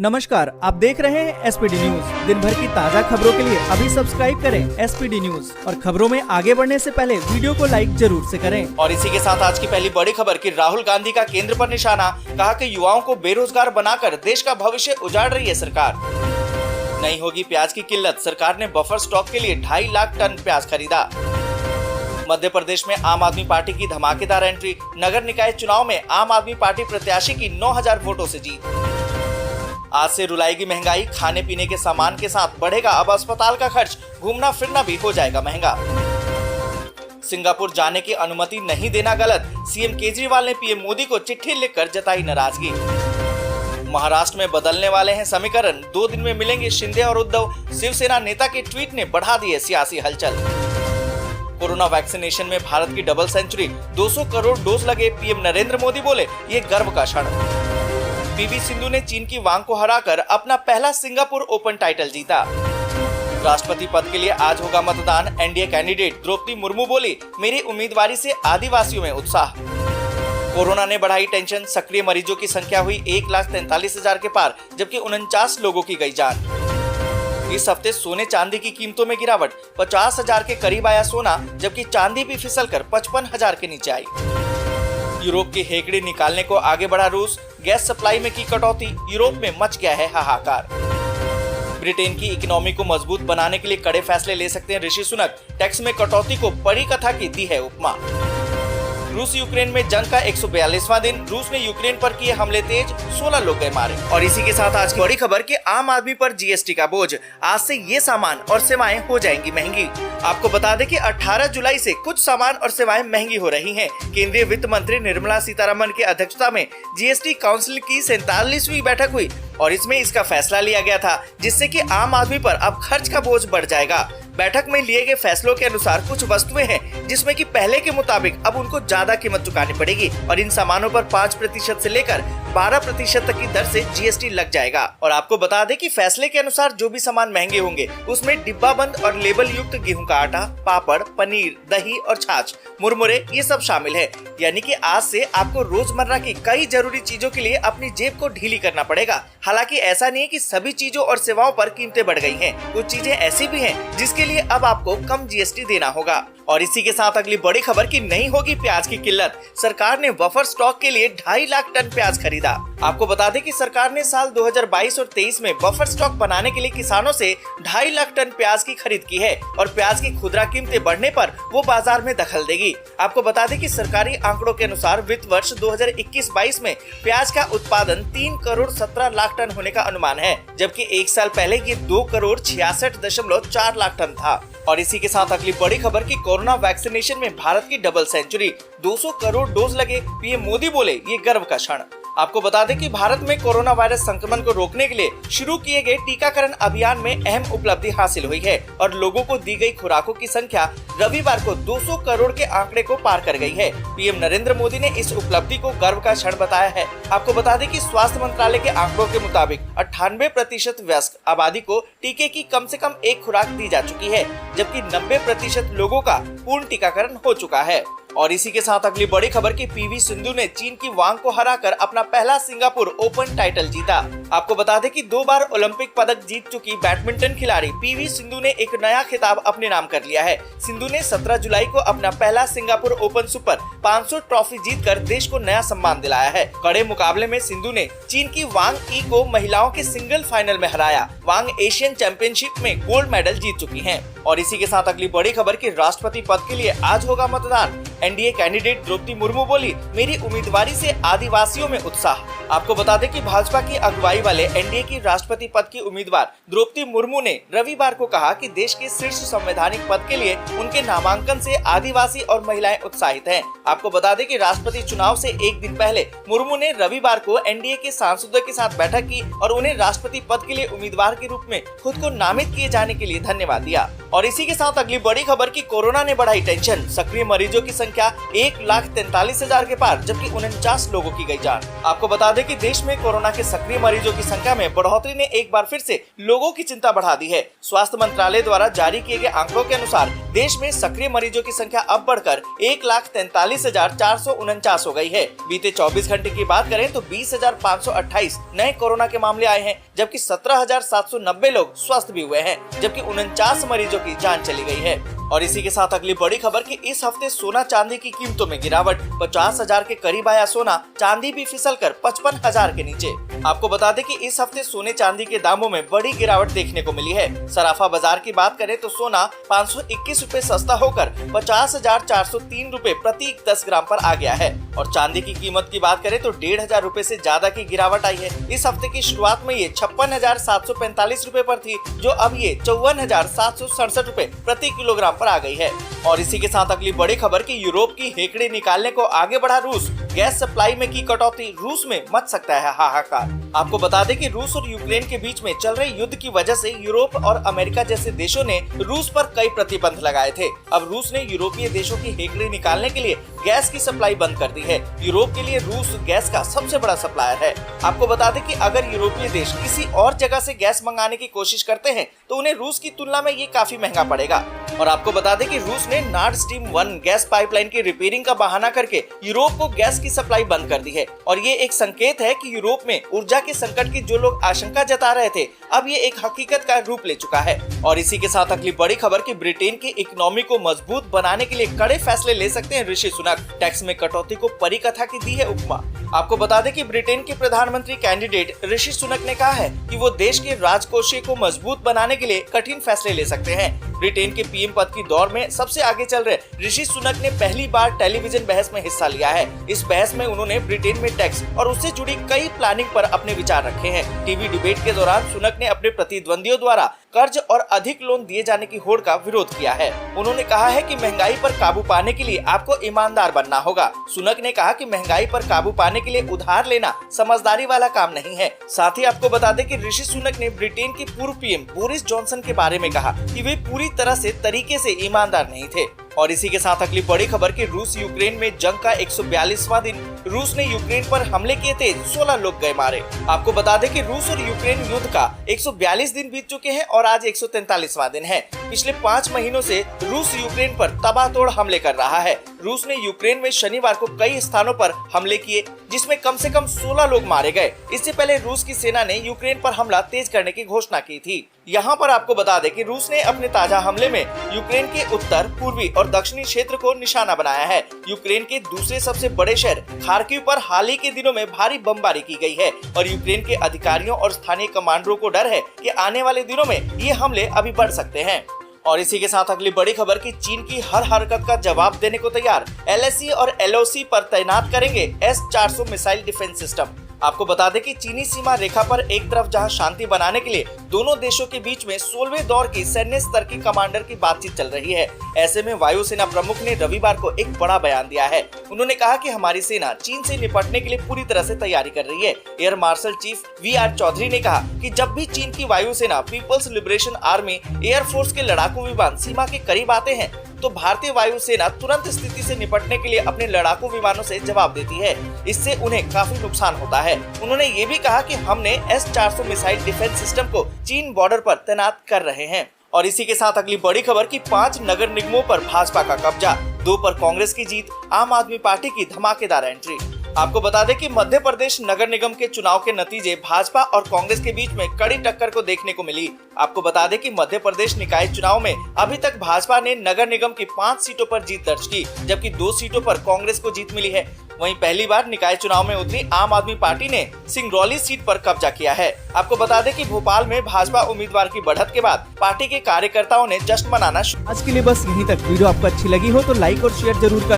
नमस्कार, आप देख रहे हैं एसपीडी न्यूज। दिन भर की ताज़ा खबरों के लिए अभी सब्सक्राइब करें एसपीडी न्यूज और खबरों में आगे बढ़ने से पहले वीडियो को लाइक जरूर से करें। और इसी के साथ आज की पहली बड़ी खबर कि राहुल गांधी का केंद्र पर निशाना, कहा कि युवाओं को बेरोजगार बनाकर देश का भविष्य उजाड़ रही है सरकार। नहीं होगी प्याज की किल्लत, सरकार ने बफर स्टॉक के लिए 2.5 लाख टन प्याज खरीदा। मध्य प्रदेश में आम आदमी पार्टी की धमाकेदार एंट्री, नगर निकाय चुनाव में आम आदमी पार्टी प्रत्याशी की 9000 वोटों से जीत। आज से रुलाएगी महंगाई, खाने पीने के सामान के साथ बढ़ेगा अब अस्पताल का खर्च, घूमना फिरना भी हो जाएगा महंगा। सिंगापुर जाने की अनुमति नहीं देना गलत, सीएम केजरीवाल ने पीएम मोदी को चिट्ठी लिखकर जताई नाराजगी। महाराष्ट्र में बदलने वाले हैं समीकरण, 2 दिन में मिलेंगे शिंदे और उद्धव, शिवसेना नेता के ट्वीट ने बढ़ा दी है सियासी हलचल। कोरोना वैक्सीनेशन में भारत की डबल सेंचुरी, 200 करोड़ डोज लगे, पीएम नरेंद्र मोदी बोले ये गर्व का क्षण। पीवी सिंधु ने चीन की वांग को हराकर अपना पहला सिंगापुर ओपन टाइटल जीता। राष्ट्रपति पद के लिए आज होगा मतदान, एनडीए कैंडिडेट द्रौपदी मुर्मू बोली मेरी उम्मीदवारी से आदिवासियों में उत्साह। कोरोना ने बढ़ाई टेंशन, सक्रिय मरीजों की संख्या हुई 1,43,000 के पार, जबकि 49 लोगों की गई जान। इस हफ्ते सोने चांदी की कीमतों में गिरावट, 50,000 के करीब आया सोना, जबकि चांदी भी फिसलकर 55,000 के नीचे आई। यूरोप की हेकड़ी निकालने को आगे बढ़ा रूस, गैस सप्लाई में की कटौती, यूरोप में मच गया है हाहाकार। ब्रिटेन की इकोनॉमी को मजबूत बनाने के लिए कड़े फैसले ले सकते हैं ऋषि सुनक, टैक्स में कटौती को बड़ी कथा की दी है उपमा। रूस यूक्रेन में जंग का 142वां दिन, रूस ने यूक्रेन पर किए हमले तेज, 16 लोग गए मारे। और इसी के साथ आज की बड़ी खबर कि आम आदमी पर जीएसटी का बोझ, आज से ये सामान और सेवाएं हो जाएंगी महंगी। आपको बता दें कि 18 जुलाई से कुछ सामान और सेवाएं महंगी हो रही हैं। केंद्रीय वित्त मंत्री निर्मला सीतारमण की अध्यक्षता में जीएसटी काउंसिल की 47वीं बैठक हुई और इसमें इसका फैसला लिया गया था, जिससे कि आम आदमी पर अब खर्च का बोझ बढ़ जाएगा। बैठक में लिए गए फैसलों के अनुसार कुछ वस्तुएं हैं जिसमें कि पहले के मुताबिक अब उनको ज्यादा कीमत चुकानी पड़ेगी और इन सामानों पर 5% से लेकर 12% तक की दर से जीएसटी लग जाएगा। और आपको बता दें कि फैसले के अनुसार जो भी सामान महंगे होंगे उसमें डिब्बा बंद और लेबल युक्त गेहूं का आटा, पापड़, पनीर, दही और छाछ, मुरमुरे ये सब शामिल है। यानी कि आज से आपको रोजमर्रा की कई जरूरी चीजों के लिए अपनी जेब को ढीली करना पड़ेगा। हालांकि ऐसा नहीं है कि सभी चीजों और सेवाओं पर कीमतें बढ़ गई हैं। कुछ चीजें ऐसी भी हैं जिसके लिए अब आपको कम जीएसटी देना होगा। और इसी के साथ अगली बड़ी खबर कि नहीं होगी प्याज की किल्लत, सरकार ने बफर स्टॉक के लिए 2.5 लाख टन प्याज खरीदा। आपको बता दें कि सरकार ने साल 2022 और 23 में बफर स्टॉक बनाने के लिए किसानों से 2.5 लाख टन प्याज की खरीद की है और प्याज की खुदरा कीमतें बढ़ने पर वो बाजार में दखल देगी। आपको बता दें कि सरकारी आंकड़ों के अनुसार वित्त वर्ष 2021-22 में प्याज का उत्पादन 3 करोड़ 17 लाख टन होने का अनुमान है, जबकि एक साल पहले ये 2 करोड़ 66.4 लाख टन था। और इसी के साथ अगली बड़ी खबर कि कोरोना वैक्सीनेशन में भारत की डबल सेंचुरी, 200 करोड़ डोज लगे, पीएम मोदी बोले ये गर्व का क्षण। आपको बता दें कि भारत में कोरोना वायरस संक्रमण को रोकने के लिए शुरू किए गए टीकाकरण अभियान में अहम उपलब्धि हासिल हुई है और लोगों को दी गई खुराकों की संख्या रविवार को 200 करोड़ के आंकड़े को पार कर गई है। पीएम नरेंद्र मोदी ने इस उपलब्धि को गर्व का क्षण बताया है। आपको बता दें कि स्वास्थ्य मंत्रालय के आंकड़ों के मुताबिक 98% वयस्क आबादी को टीके की कम से कम एक खुराक दी जा चुकी है, जबकि 90% लोगों का पूर्ण टीकाकरण हो चुका है। और इसी के साथ अगली बड़ी खबर कि पीवी सिंधु ने चीन की वांग को हराकर अपना पहला सिंगापुर ओपन टाइटल जीता। आपको बता दें कि 2 बार ओलंपिक पदक जीत चुकी बैडमिंटन खिलाड़ी पीवी सिंधु ने एक नया खिताब अपने नाम कर लिया है। सिंधु ने 17 जुलाई को अपना पहला सिंगापुर ओपन सुपर 500 ट्रॉफी जीतकर देश को नया सम्मान दिलाया है। कड़े मुकाबले में सिंधु ने चीन की वांग ई को महिलाओं के सिंगल फाइनल में हराया। वांग एशियन चैंपियनशिप में गोल्ड मेडल जीत चुकी हैं। और इसी के साथ अगली बड़ी खबर कि राष्ट्रपति पद के लिए आज होगा मतदान, एनडीए कैंडिडेट द्रौपदी मुर्मू बोली मेरी उम्मीदवारी से आदिवासियों में उत्साह। आपको बता दें कि भाजपा की अगुवाई वाले एनडीए की राष्ट्रपति पद की उम्मीदवार द्रौपदी मुर्मू ने रविवार को कहा कि देश के शीर्ष संवैधानिक पद के लिए उनके नामांकन से आदिवासी और महिलाएं उत्साहित हैं। आपको बता दें कि राष्ट्रपति चुनाव से एक दिन पहले मुर्मू ने रविवार को एनडीए के सांसदों के साथ बैठक की और उन्हें राष्ट्रपति पद के लिए उम्मीदवार के रूप में खुद को नामित किए जाने के लिए धन्यवाद दिया। और इसी के साथ अगली बड़ी खबर कि कोरोना ने बढ़ाई टेंशन, सक्रिय मरीजों की संख्या 1,43,000 के पार, जबकि 49 लोगों की गई जान। आपको बता दें दें कि देश में कोरोना के सक्रिय मरीजों की संख्या में बढ़ोतरी ने एक बार फिर से लोगों की चिंता बढ़ा दी है। स्वास्थ्य मंत्रालय द्वारा जारी किए गए आंकड़ों के अनुसार देश में सक्रिय मरीजों की संख्या अब बढ़कर 1,43,449 हो गई है। बीते 24 घंटे की बात करें तो 20,528 नए कोरोना के मामले आए हैं, जबकि 17,790 लोग स्वस्थ भी हुए हैं, जबकि 49 मरीजों की जान चली गई है। और इसी के साथ अगली बड़ी खबर कि इस हफ्ते सोना चांदी की कीमतों में गिरावट, 50,000 के करीब आया सोना, चांदी भी फिसलकर 55,000 के नीचे। आपको बता दें कि इस हफ्ते सोने चांदी के दामों में बड़ी गिरावट देखने को मिली है। सराफा बाजार की बात करें तो सोना 521 रुपए सस्ता होकर 50,403 रुपए प्रति 10 ग्राम पर आ गया है और चांदी की कीमत की बात करें तो 1,500 रुपए से ज्यादा की गिरावट आई है। इस हफ्ते की शुरुआत में ये 56,745 रुपए पर थी, जो अब ये 54,767 रुपए प्रति किलोग्राम पर आ गई है। और इसी के साथ अगली बड़ी खबर कि यूरोप की हेकड़ी निकालने को आगे बढ़ा रूस, गैस सप्लाई में की कटौती, रूस में मच सकता है हाहाकार। आपको बता दें कि रूस और यूक्रेन के बीच में चल रहे युद्ध की वजह से यूरोप और अमेरिका जैसे देशों ने रूस पर कई प्रतिबंध लगाए थे। अब रूस ने यूरोपीय देशों की हेकड़ी निकालने के लिए गैस की सप्लाई बंद कर दी है। यूरोप के लिए रूस गैस का सबसे बड़ा सप्लायर है। आपको बता दें कि अगर यूरोपीय देश किसी और जगह से गैस मंगाने की कोशिश करते हैं तो उन्हें रूस की तुलना में ये काफी महंगा पड़ेगा। और आपको बता दें कि रूस ने नॉर्ड स्ट्रीम 1 गैस पाइपलाइन की रिपेयरिंग का बहाना करके यूरोप को गैस की सप्लाई बंद कर दी है और ये एक संकेत है कि यूरोप में ऊर्जा के संकट की जो लोग आशंका जता रहे थे, अब ये एक हकीकत का रूप ले चुका है। और इसी के साथ अगली बड़ी खबर कि ब्रिटेन की इकोनॉमी को मजबूत बनाने के लिए कड़े फैसले ले सकते हैं ऋषि सुनक, टैक्स में कटौती को परिकथा की दी है उपमा। आपको बता दें कि ब्रिटेन के प्रधानमंत्री कैंडिडेट ऋषि सुनक ने कहा है कि वो देश के राजकोषीय को मजबूत बनाने के लिए कठिन फैसले ले सकते हैं। ब्रिटेन के पीएम पद की दौड़ में सबसे आगे चल रहे ऋषि सुनक ने पहली बार टेलीविजन बहस में हिस्सा लिया है। इस बहस में उन्होंने ब्रिटेन में टैक्स और उससे जुड़ी कई प्लानिंग पर अपने विचार रखे हैं। टीवी डिबेट के दौरान सुनक ने अपने प्रतिद्वंदियों द्वारा कर्ज और अधिक लोन दिए जाने की होड़ का विरोध किया है। उन्होंने कहा है कि महंगाई पर काबू पाने के लिए आपको ईमानदार बनना होगा। सुनक ने कहा कि महंगाई पर काबू पाने के लिए उधार लेना समझदारी वाला काम नहीं है। साथ ही आपको बता दें कि ऋषि सुनक ने ब्रिटेन के पूर्व पीएम बोरिस जॉनसन के बारे में कहा कि वे पूरी तरह से तरीके से ईमानदार नहीं थे। और इसी के साथ अगली बड़ी खबर कि रूस यूक्रेन में जंग का 142वां दिन, रूस ने यूक्रेन पर हमले किए थे, 16 लोग गए मारे। आपको बता दें कि रूस और यूक्रेन युद्ध का 142 दिन बीत चुके हैं और आज 143वां दिन है। पिछले 5 महीनों से रूस यूक्रेन पर तबाहतोड़ हमले कर रहा है। रूस ने यूक्रेन में शनिवार को कई स्थानों पर हमले किए, जिसमें कम से कम 16 लोग मारे गए। इससे पहले रूस की सेना ने यूक्रेन पर हमला तेज करने की घोषणा की थी। यहाँ पर आपको बता दें कि रूस ने अपने ताजा हमले में यूक्रेन के उत्तर, पूर्वी और दक्षिणी क्षेत्र को निशाना बनाया है। यूक्रेन के दूसरे सबसे बड़े शहर खार्किव पर हाल ही के दिनों में भारी बमबारी की गई है और यूक्रेन के अधिकारियों और स्थानीय कमांडरों को डर है कि आने वाले दिनों में ये हमले अभी बढ़ सकते हैं। और इसी के साथ अगली बड़ी खबर कि चीन की हर हरकत का जवाब देने को तैयार, LAC और LOC पर तैनात करेंगे S-400 मिसाइल डिफेंस सिस्टम। आपको बता दें कि चीनी सीमा रेखा पर एक तरफ जहां शांति बनाने के लिए दोनों देशों के बीच में 16वें दौर की सैन्य स्तर की कमांडर की बातचीत चल रही है। ऐसे में वायुसेना प्रमुख ने रविवार को एक बड़ा बयान दिया है। उन्होंने कहा कि हमारी सेना चीन से निपटने के लिए पूरी तरह से तैयारी कर रही है। Air marshal chief VR Chaudhary ने कहा कि जब भी चीन की वायुसेना, पीपल्स लिबरेशन आर्मी, एयरफोर्स के लड़ाकू विमान सीमा के करीब आते हैं तो भारतीय वायुसेना तुरंत स्थिति से निपटने के लिए अपने लड़ाकू विमानों से जवाब देती है। इससे उन्हें काफी नुकसान होता है। उन्होंने ये भी कहा कि हमने S-400 मिसाइल डिफेंस सिस्टम को चीन बॉर्डर पर तैनात कर रहे हैं। और इसी के साथ अगली बड़ी खबर कि 5 नगर निगमों पर भाजपा का कब्जा, 2 पर कांग्रेस की जीत, आम आदमी पार्टी की धमाकेदार एंट्री। आपको बता दें कि मध्य प्रदेश नगर निगम के चुनाव के नतीजे भाजपा और कांग्रेस के बीच में कड़ी टक्कर को देखने को मिली। आपको बता दें कि मध्य प्रदेश निकाय चुनाव में अभी तक भाजपा ने नगर निगम की 5 सीटों पर जीत दर्ज की, जबकि 2 सीटों पर कांग्रेस को जीत मिली है। वहीं पहली बार निकाय चुनाव में उतरी आम आदमी पार्टी ने सिंगरौली सीट पर कब्जा किया है। आपको बता दें कि भोपाल में भाजपा उम्मीदवार की बढ़त के बाद पार्टी के कार्यकर्ताओं ने जश्न मनाना शुरू। आज के लिए बस यहीं तक। वीडियो आपको अच्छी लगी हो तो लाइक और शेयर जरूर करें।